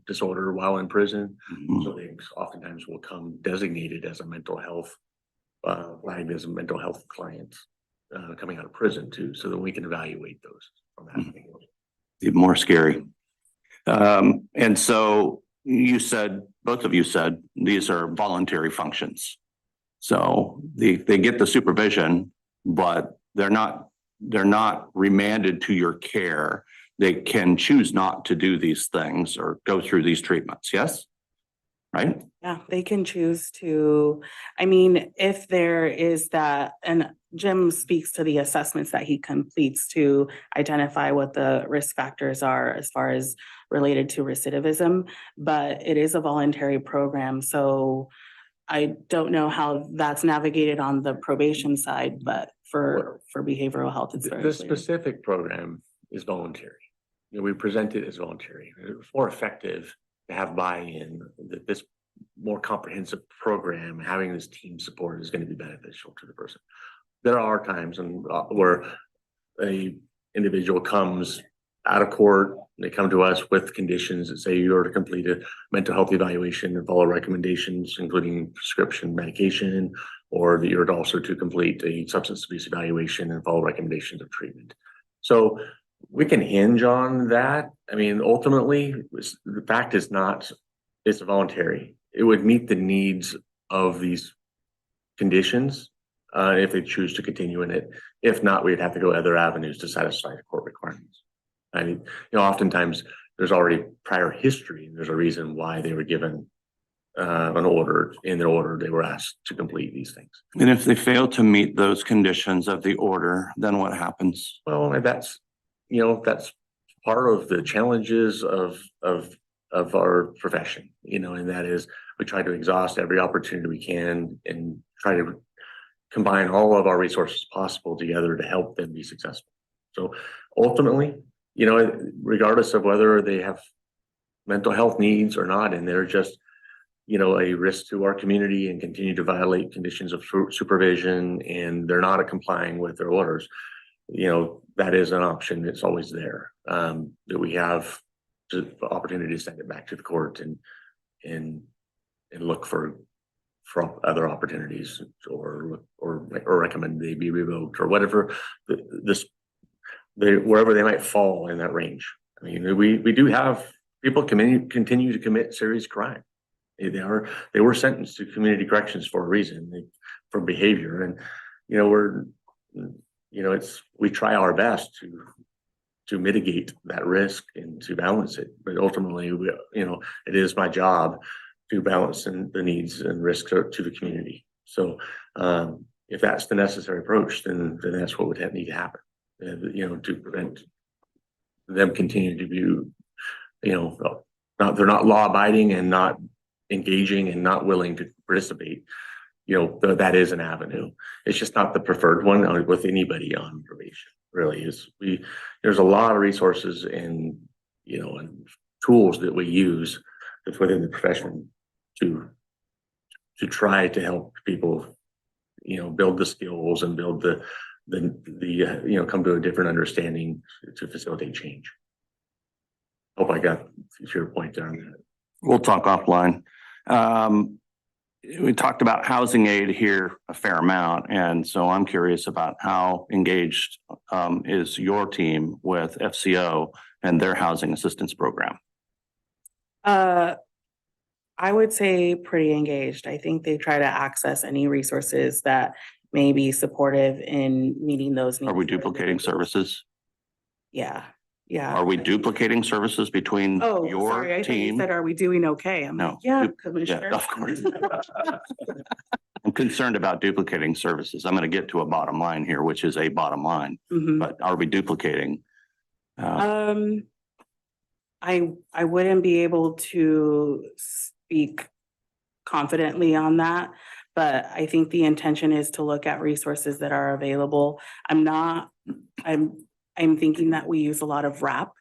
disorder while in prison. Mhm. So they oftentimes will come designated as a mental health, flagged as a mental health client coming out of prison too, so that we can evaluate those from that angle. Even more scary. And so you said, both of you said, these are voluntary functions. So they get the supervision, but they're not remanded to your care. They can choose not to do these things or go through these treatments. Yes? Right? Yeah, they can choose to, I mean, if there is that, and Jim speaks to the assessments that he completes to identify what the risk factors are as far as related to recidivism, but it is a voluntary program. So I don't know how that's navigated on the probation side, but for behavioral health, it's very The clear. specific program is voluntary. You know, we present it as voluntary. It's more effective to have buy-in that this more comprehensive program, having this team support is going to be beneficial to the person. There are times where a individual comes out of court, they come to us with conditions that say you're to complete a mental health evaluation and follow recommendations, including prescription medication, or that you're also to complete a substance abuse evaluation and follow recommendations of treatment. So we can hinge on that. I mean, ultimately, the fact is not, it's voluntary. It would meet the needs of these conditions if they choose to continue in it. If not, we'd have to go other avenues to satisfy the court requirements. I mean, you know, oftentimes there's already prior history. There's a reason why they were given an order. In their order, they were asked to complete these things. And if they fail to meet those conditions of the order, then what happens? Well, and that's, you know, that's part of the challenges of our profession, you know, and that is we try to exhaust every opportunity we can and try to combine all of our resources possible together to help them be successful. So ultimately, you know, regardless of whether they have mental health needs or not, and they're just, you know, a risk to our community and continue to violate conditions of supervision and they're not complying with their orders, you know, that is an option. It's always there. That we have the opportunity to send it back to the court and look for for other opportunities or recommend they be revoked or whatever wherever they might fall in that range. I mean, we do have people continue to commit serious crime. They were sentenced to community corrections for a reason, for behavior. And, we try our best to mitigate that risk and to balance it. But ultimately, it is my job to balance the needs and risks to the community. So if that's the necessary approach, then that's what would need to happen, to prevent them continuing to be, they're not law abiding and not engaging and not willing to participate. That is an avenue. It's just not the preferred one with anybody on probation. Really is. There's a lot of resources and tools that we use within the profession to try to help people, build the skills and build the come to a different understanding to facilitate change. Hope I got to your point there on that. We'll talk offline. We talked about housing aid here a fair amount, and so I'm curious about how engaged is your team with FCO and their housing assistance program? I would say pretty engaged. I think they try to access any resources that may be supportive in meeting those needs. Are we duplicating services? Yeah. Are we duplicating services between Oh, your sorry, I thought you team? said, are we doing okay? I'm No. like, yeah, Yeah, Commissioner. of course. I'm concerned about duplicating services. I'm going to get to a bottom line here, which is a bottom line, Mhm. but are we duplicating? I wouldn't be able to speak confidently on that, but I think the intention is to look at resources that are available. I'm thinking that we use a lot of RAP.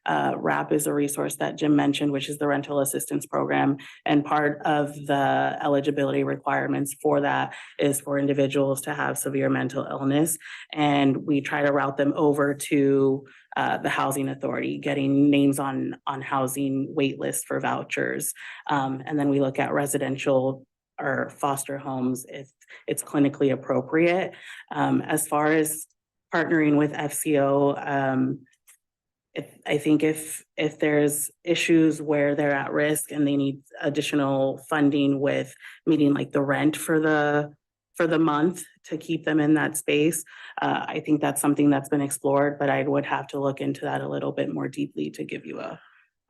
RAP is a resource that Jim mentioned, which is the rental assistance program. And part of the eligibility requirements for that is for individuals to have severe mental illness. And we try to route them over to the housing authority, getting names on housing wait lists for vouchers. And then we look at residential or foster homes if it's clinically appropriate. As far as partnering with FCO, I think if there's issues where they're at risk and they need additional funding with meeting like the rent for the month to keep them in that space, I think that's something that's been explored, but I would have to look into that a little bit more deeply to give you a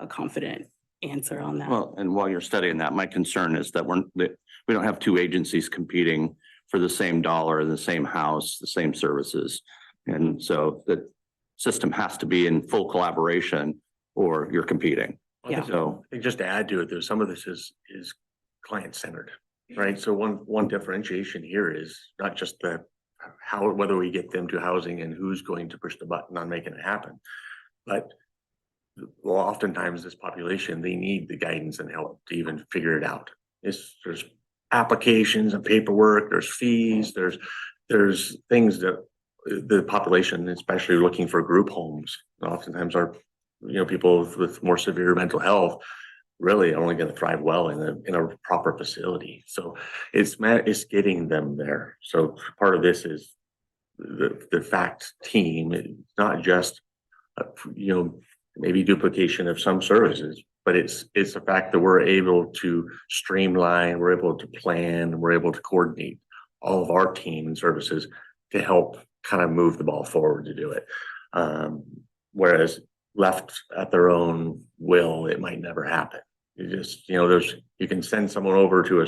confident answer on that. Well, and while you're studying that, my concern is that we don't have two agencies competing for the same dollar, the same house, the same services. And so the system has to be in full collaboration or you're competing. Yeah. So I think just to add to it, though, some of this is client-centered, right? So one differentiation here is not just whether we get them to housing and who's going to push the button on making it happen, but oftentimes this population, they need the guidance and help to even figure it out. There's applications and paperwork, there's fees, there's things that the population, especially looking for group homes, oftentimes are, people with more severe mental health really are only going to thrive well in a proper facility. So it's getting them there. So part of this is the FACT team. It's not just maybe duplication of some services, but it's the fact that we're able to streamline, we're able to plan, we're able to coordinate all of our team and services to help kind of move the ball forward to do it. Whereas left at their own will, it might never happen. You just, you can send someone over to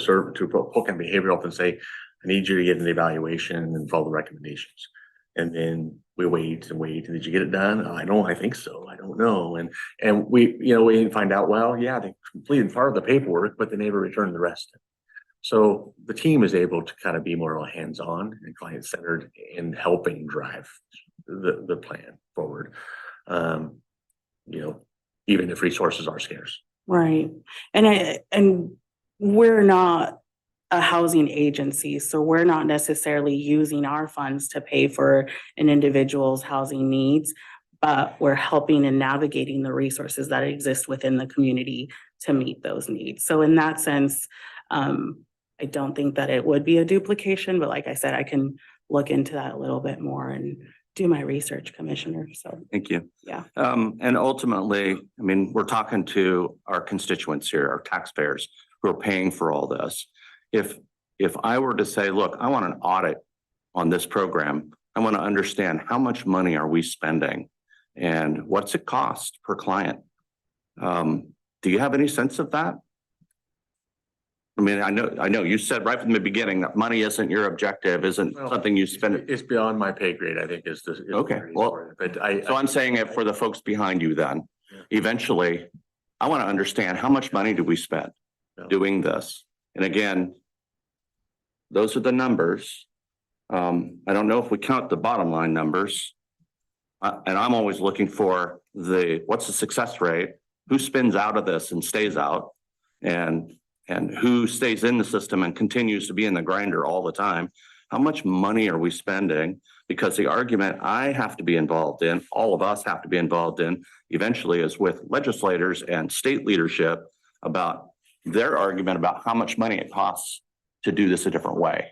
Polk County Behavioral Health and say, I need you to get an evaluation and follow the recommendations. And then we wait and wait. Did you get it done? Oh, I think so. I don't know. And we find out, well, yeah, they completed part of the paperwork, but they never returned the rest. So the team is able to kind of be more hands-on and client-centered in helping drive the plan forward. Even if resources are scarce. Right. And we're not a housing agency, so we're not necessarily using our funds to pay for an individual's housing needs, but we're helping and navigating the resources that exist within the community to meet those needs. So in that sense, I don't think that it would be a duplication, but like I said, I can look into that a little bit more and do my research, Commissioner, so. Thank you. Yeah. And ultimately, I mean, we're talking to our constituents here, our taxpayers who are paying for all this. If I were to say, look, I want an audit on this program, I want to understand how much money are we spending and what's it cost per client? Do you have any sense of that? I mean, I know you said right from the beginning that money isn't your objective, isn't Well, something you spend. It's beyond my pay grade, I think is the. Okay, well, but So I'm saying it for the folks behind you then, eventually, I want to understand how much money do we spend Yeah. doing this? And again, those are the numbers. I don't know if we count the bottom line numbers. And I'm always looking for what's the success rate? Who spins out of this and stays out? And who stays in the system and continues to be in the grinder all the time? How much money are we spending? Because the argument I have to be involved in, all of us have to be involved in, eventually is with legislators and state leadership about their argument about how much money it costs to do this a different way.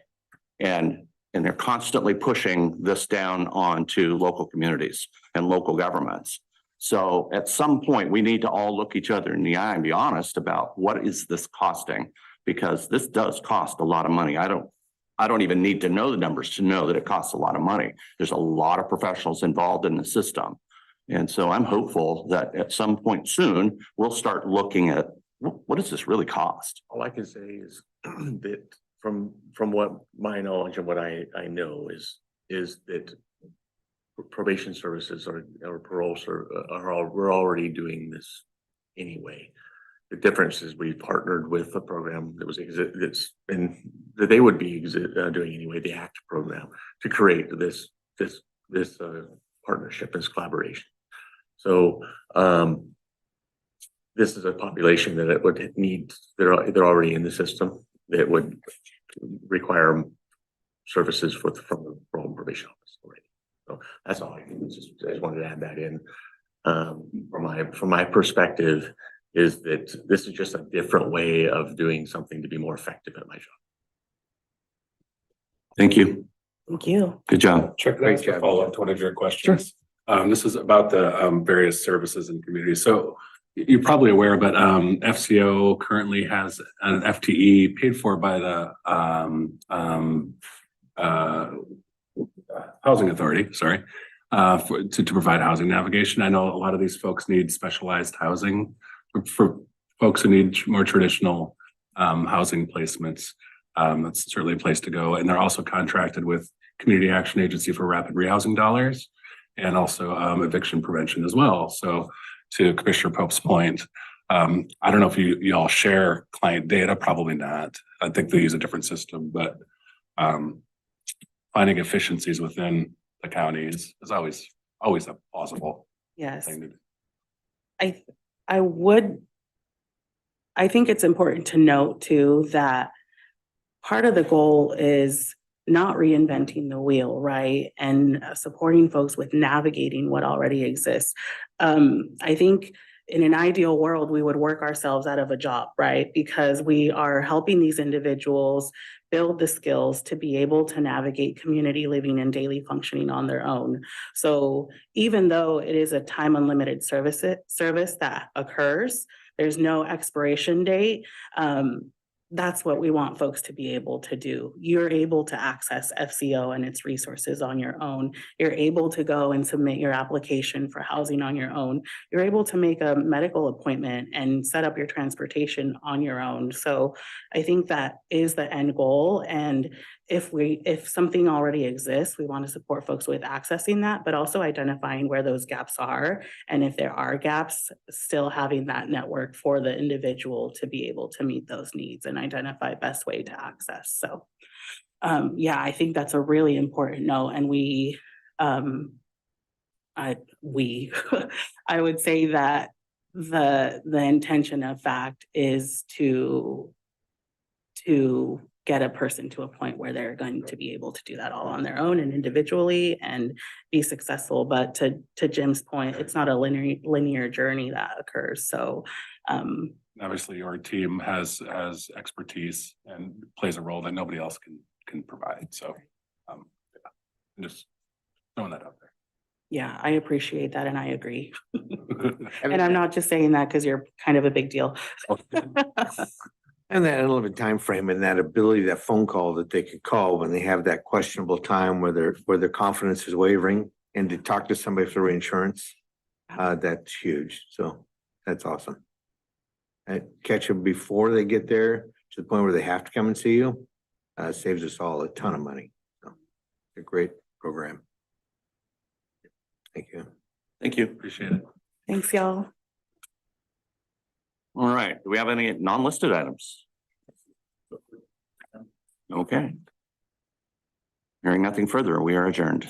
And they're constantly pushing this down onto local communities and local governments. So at some point, we need to all look each other in the eye and be honest about what is this costing? Because this does cost a lot of money. I don't even need to know the numbers to know that it costs a lot of money. There's a lot of professionals involved in the system. And so I'm hopeful that at some point soon, we'll start looking at what does this really cost? All I can say is that from what my knowledge and what I know is that probation services or parole we're already doing this anyway. The difference is we partnered with a program that they would be doing anyway, the ACT program, to create this partnership, this collaboration. So this is a population that it would need, they're already in the system that would require services from the parole and probation office already. So that's all I can I just wanted to add that in. From my perspective is that this is just a different way of doing something to be more effective at my job. Thank you. Thank you. Good job. Sure. Can I ask a follow up to one of your questions? This is about the various services and communities. So you're probably aware, but FCO currently has an FTE paid for by the housing authority, sorry, to provide housing navigation. I know a lot of these folks need specialized housing for folks who need more traditional housing placements. That's certainly a place to go. And they're also contracted with Community Action Agency for rapid rehousing dollars and also eviction prevention as well. So to Commissioner Pope's point, I don't know if you all share client data, probably not. I think they use a different system, but finding efficiencies within the counties is always a possible Yes. thing to do. I think it's important to note too that part of the goal is not reinventing the wheel, right? And supporting folks with navigating what already exists. I think in an ideal world, we would work ourselves out of a job, right? Because we are helping these individuals build the skills to be able to navigate community living and daily functioning on their own. So even though it is a time unlimited service that occurs, there's no expiration date. That's what we want folks to be able to do. You're able to access FCO and its resources on your own. You're able to go and submit your application for housing on your own. You're able to make a medical appointment and set up your transportation on your own. So I think that is the end goal. And if something already exists, we want to support folks with accessing that, but also identifying where those gaps are. And if there are gaps, still having that network for the individual to be able to meet those needs and identify best way to access. So yeah, I think that's a really important note. And I would say that the intention of FACT is to get a person to a point where they're going to be able to do that all on their own and individually and be successful. But to Jim's point, it's not a linear journey that occurs. So Obviously, your team has expertise and plays a role that nobody else can provide. So I'm just throwing that out there. Yeah, I appreciate that and I agree. And And I'm not just saying that because you're kind of a big deal. and that unlimited time frame and that ability, that phone call that they could call when they have that questionable time where their confidence is wavering and to talk to somebody for insurance. That's huge. So that's awesome. And catch them before they get there to the point where they have to come and see you. Saves us all a ton of money. So a great program. Thank you. Thank you. Appreciate it. Thanks, y'all. All right. Do we have any non-listed items? Okay. Hearing nothing further, we are adjourned.